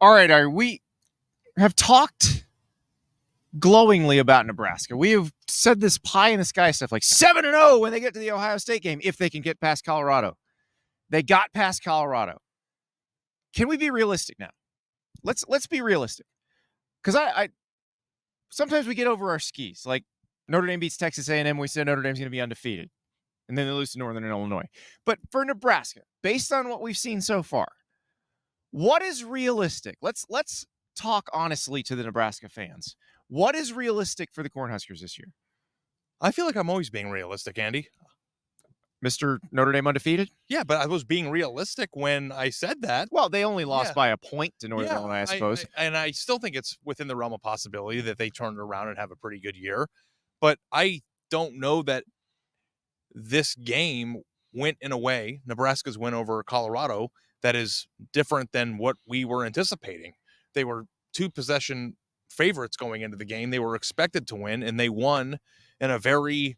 All right, Ari, we have talked glowingly about Nebraska. We have said this pie in the sky stuff like 7-0 when they get to the Ohio State game if they can get past Colorado. They got past Colorado. Can we be realistic now? Let's be realistic. Because I sometimes we get over our skis. Like Notre Dame beats Texas A&M, we said Notre Dame's going to be undefeated. And then they lose to Northern Illinois. But for Nebraska, based on what we've seen so far, what is realistic? Let's talk honestly to the Nebraska fans. What is realistic for the Cornhuskers this year? I feel like I'm always being realistic, Andy. Mr. Notre Dame undefeated? Yeah, but I was being realistic when I said that. Well, they only lost by a point to Northern Illinois, I suppose. And I still think it's within the realm of possibility that they turn it around and have a pretty good year. But I don't know that this game went in a way, Nebraska's win over Colorado, that is different than what we were anticipating. They were 2-possession favorites going into the game. They were expected to win, and they won in a very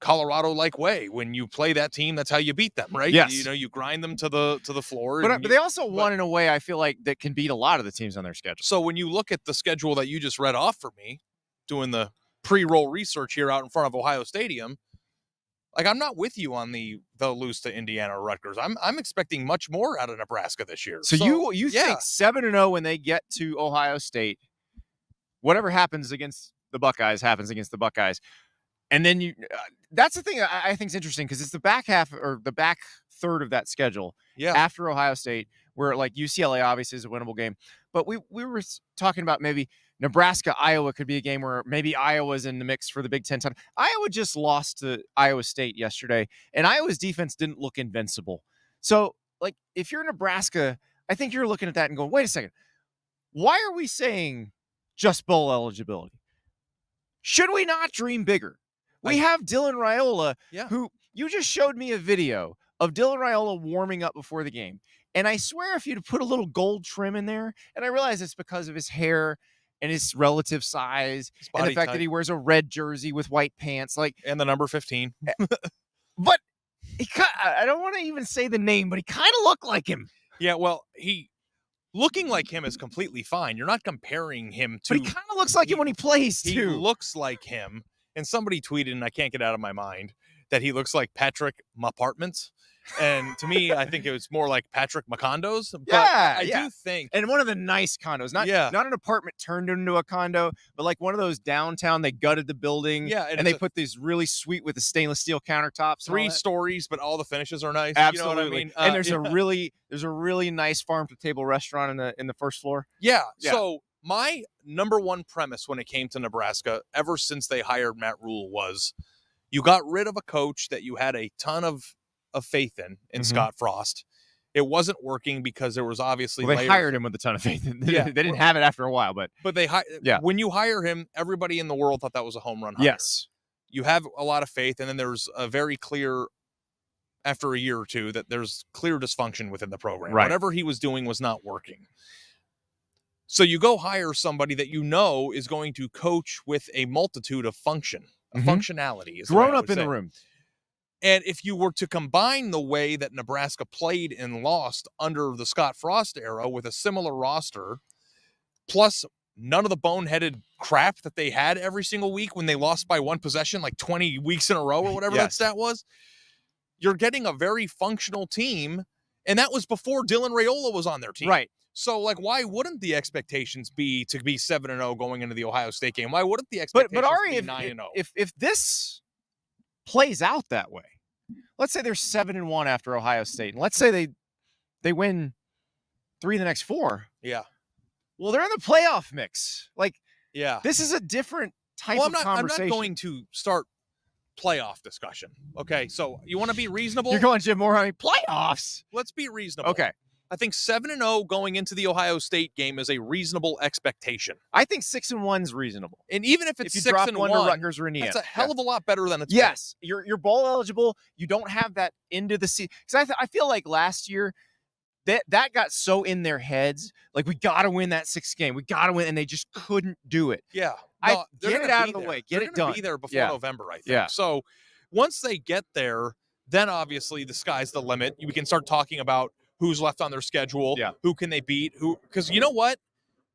Colorado-like way. When you play that team, that's how you beat them, right? Yes. You grind them to the floor. But they also won in a way I feel like that can beat a lot of the teams on their schedule. So when you look at the schedule that you just read off for me, doing the pre-roll research here out in front of Ohio Stadium, like I'm not with you on they'll lose to Indiana or Rutgers. I'm expecting much more out of Nebraska this year. So you think 7-0 when they get to Ohio State, whatever happens against the Buckeyes happens against the Buckeyes. And then that's the thing I think is interesting because it's the back half or the back third of that schedule after Ohio State, where like UCLA obviously is a winnable game. But we were talking about maybe Nebraska, Iowa could be a game where maybe Iowa's in the mix for the Big Ten title. Iowa just lost to Iowa State yesterday, and Iowa's defense didn't look invincible. So, like, if you're Nebraska, I think you're looking at that and going, wait a second. Why are we saying just bowl eligibility? Should we not dream bigger? We have Dylan Raiola, who you just showed me a video of Dylan Raiola warming up before the game. And I swear if you'd put a little gold trim in there, and I realize it's because of his hair and his relative size and the fact that he wears a red jersey with white pants, and the number 15. But I don't want to even say the name, but he kind of looked like him. Yeah, well, looking like him is completely fine. You're not comparing him to. But he kind of looks like him when he plays too. He looks like him, and somebody tweeted, and I can't get it out of my mind, that he looks like Patrick Mapartments. And to me, I think it was more like Patrick McCondos. But I do think. And one of the nice condos, not an apartment turned into a condo, but like one of those downtown, they gutted the building. Yeah. And they put these really sweet with the stainless steel countertops. 3 stories, but all the finishes are nice. Absolutely. You know what I mean? And there's a really nice farm to table restaurant in the first floor. Yeah. So my number one premise when it came to Nebraska, ever since they hired Matt Rule, was you got rid of a coach that you had a ton of faith in Scott Frost. It wasn't working because there was obviously they hired him with a ton of faith. They didn't have it after a while, but when you hire him, everybody in the world thought that was a home run hire. Yes. You have a lot of faith, and then there's a very clear, after a year or two, that there's clear dysfunction within the program. Right. Whatever he was doing was not working. So you go hire somebody that you know is going to coach with a multitude of functionality. Grown up in the room. And if you were to combine the way that Nebraska played and lost under the Scott Frost era with a similar roster, plus none of the boneheaded crap that they had every single week when they lost by 1 possession, like 20 weeks in a row or whatever that stat was, you're getting a very functional team. And that was before Dylan Raiola was on their team. Right. So, like, why wouldn't the expectations be to be 7-0 going into the Ohio State game? Why wouldn't the expectations be 9-0? If this plays out that way, let's say they're 7-1 after Ohio State, and let's say they win 3 of the next 4. Yeah. Well, they're in the playoff mix. This is a different type of conversation. I'm not going to start playoff discussion. Okay, so you want to be reasonable? You're going, Jim Moore, playoffs. Let's be reasonable. Okay. I think 7-0 going into the Ohio State game is a reasonable expectation. I think 6-1 is reasonable. And even if it's you 6-1 drop one to Rutgers or Indiana, that's a hell of a lot better than it's yes. Been. You're bowl eligible. You don't have that into the season. Because I feel like last year that got so in their heads. Like, we got to win that 6th game. We got to win, and they just couldn't do it. Yeah. No, get it out of the way. Get it done. Be there before November, I think. Yeah. So once they get there, then obviously the sky's the limit. We can start talking about who's left on their schedule, Yeah. who can they beat, because you know what?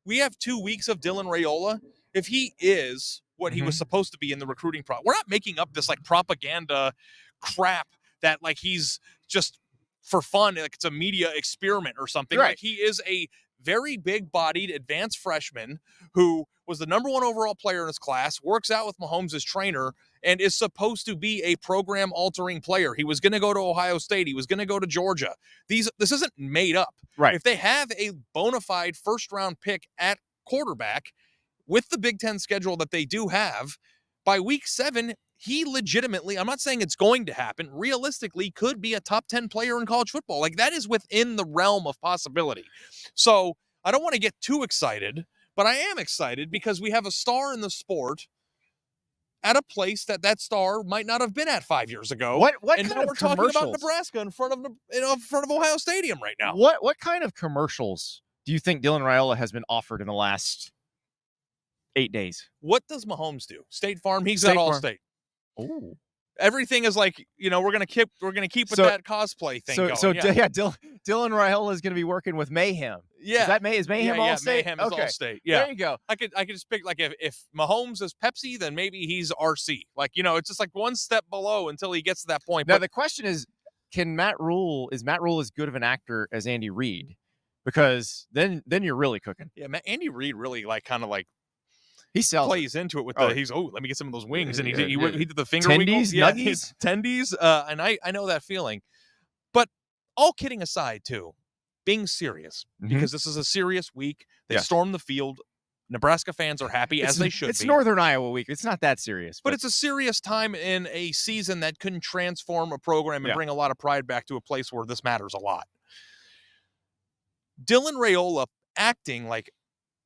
We have 2 weeks of Dylan Raiola. If he is what he was supposed to be in the recruiting we're not making up this like propaganda crap that like he's just for fun, like it's a media experiment or something. Right. Like he is a very big-bodied advanced freshman who was the number 1 overall player in his class, works out with Mahomes as trainer, and is supposed to be a program-altering player. He was going to go to Ohio State. He was going to go to Georgia. This isn't made up. Right. If they have a bona fide first-round pick at quarterback with the Big Ten schedule that they do have, by week 7, he legitimately, I'm not saying it's going to happen, realistically could be a top 10 player in college football. Like that is within the realm of possibility. So I don't want to get too excited, but I am excited because we have a star in the sport at a place that star might not have been at 5 years ago. What and kind now of we're talking about commercials? Nebraska in front of Ohio Stadium right now. What kind of commercials do you think Dylan Raiola has been offered in the last 8 days? What does Mahomes do? State Farm. He's State at All Farm. State. Oh, Everything is like, we're gonna keep with So- that cosplay thing going. Dylan Raiola is going to be working with Mayhem. Yeah. Is Mayhem all state? Mayhem is Okay. All State. Yeah. There you go. I could just pick like if Mahomes is Pepsi, then maybe he's RC. Like, it's just like one step below until he gets to that point. Now But the question is Matt Rule as good of an actor as Andy Reid? Because then you're really cooking. yeah, Andy Reid really He sells it. plays into it with Oh. let me get some of those wings, and he Yeah. did the finger Tendies, wiggle. nuggies? Tendies, and I know that feeling. But all kidding aside, too, being serious, because this is a serious week. They Yeah. stormed the field. Nebraska fans are happy, as they should It's be. Northern Iowa week. It's not that serious. But it's a serious time in a season that can transform a program and Yeah. bring a lot of pride back to a place where this matters a lot. Dylan Raiola acting like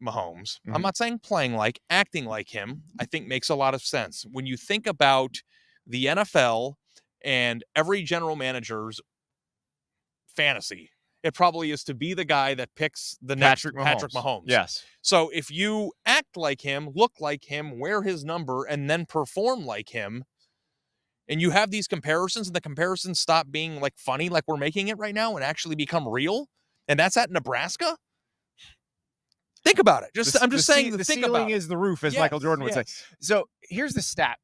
Mahomes, I'm not saying playing like, acting like him, I think makes a lot of sense. When you think about the NFL and every general manager's fantasy, it probably is to be the guy that picks the next Patrick Mahomes. Yes. So if you act like him, look like him, wear his number, and then perform like him, and you have these comparisons, and the comparisons stop being like funny like we're making it right now and actually become real, and that's at Nebraska, think about it. I'm just saying the think ceiling about it. is the roof, as Yes, Michael Jordan would say. yes. So here's the stat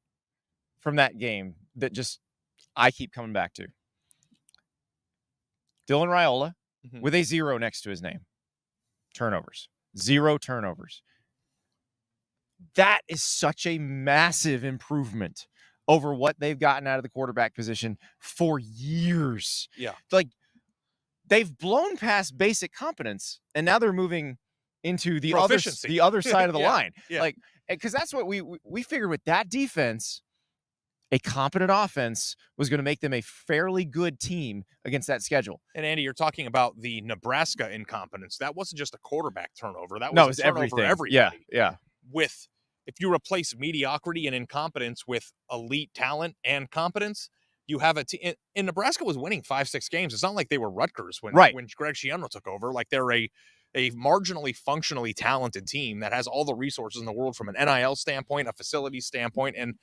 from that game that just I keep coming back to. Dylan Raiola with a 0 next to his name. Turnovers. 0 turnovers. That is such a massive improvement over what they've gotten out of the quarterback position for years. Yeah. Like they've blown past basic competence and now they're moving into the other Proficiency. side of the Yeah, line. yeah. Like, because that's what we figured with that defense, a competent offense was going to make them a fairly good team against that schedule. And Andy, you're talking about the Nebraska incompetence. That wasn't just a quarterback turnover. That was No, a it's turnover everything. everybody. Yeah. If you replace mediocrity and incompetence with elite talent and competence, you have a team. And Nebraska was winning 5-6 games. It's not like they were Rutgers when Greg Schiano took over. Like they're a marginally functionally talented team that has all the resources in the world from an NIL standpoint, a facility standpoint, and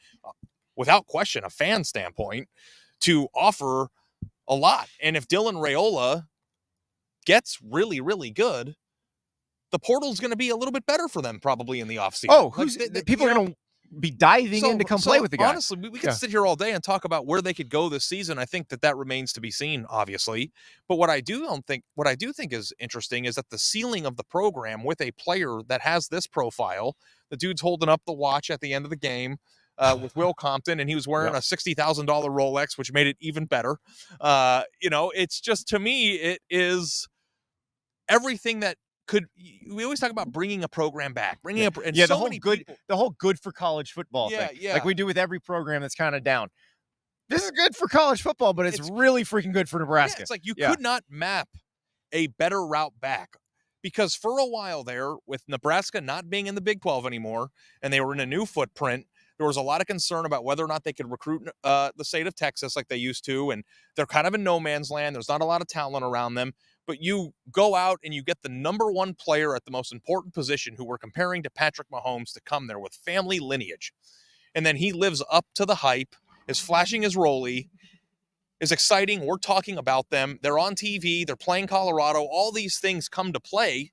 without question, a fan standpoint to offer a lot. And if Dylan Raiola gets really, really good, the portal's going to be a little bit better for them probably in the offseason. Oh, people are going to be diving in to come play with the guy. Honestly, we could sit here all day and talk about where they could go this season. I think that remains to be seen, obviously. But what I do think is interesting is that the ceiling of the program with a player that has this profile, the dude's holding up the watch at the end of the game with Will Compton, and he was wearing a $60,000 Rolex, which made it even better. It's just, to me, it is everything that we always talk about bringing a program back, the whole good for college football thing, yeah, like we do with every program that's kind of down. This is good for college football, but it's really freaking good for Nebraska. Yeah, it's like you could not map a better route back, because for a while there, with Nebraska not being in the Big 12 anymore, and they were in a new footprint, there was a lot of concern about whether or not they could recruit the state of Texas like they used to, and they're kind of in no man's land. There's not a lot of talent around them. But you go out and you get the number one player at the most important position who we're comparing to Patrick Mahomes to come there with family lineage. And then he lives up to the hype, is flashing his rollie, is exciting. We're talking about them. They're on TV. They're playing Colorado. All these things come to play.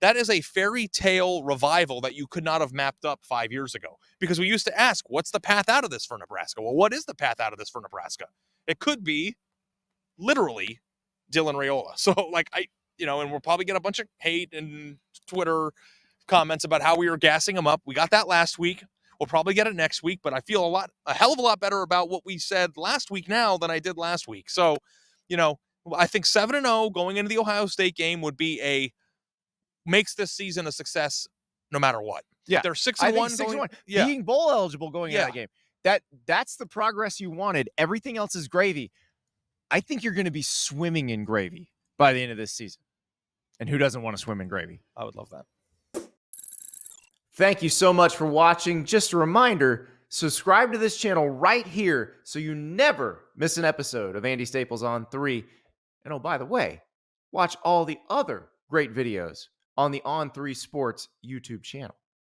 That is a fairy tale revival that you could not have mapped up 5 years ago. Because we used to ask, what's the path out of this for Nebraska? Well, what is the path out of this for Nebraska? It could be literally Dylan Raiola. So, and we'll probably get a bunch of hate and Twitter comments about how we were gassing him up. We got that last week. We'll probably get it next week, but I feel a hell of a lot better about what we said last week now than I did last week. So, I think 7-0 going into the Ohio State game would be makes this season a success no matter what. Yeah. They're 6-1 going, yeah. being bowl eligible going into that game. That's the progress you wanted. Everything else is gravy. I think you're going to be swimming in gravy by the end of this season. And who doesn't want to swim in gravy? I would love that. Thank you so much for watching. Just a reminder, subscribe to this channel right here so you never miss an episode of Andy Staples on 3. And oh, by the way, watch all the other great videos on the On3 Sports YouTube channel.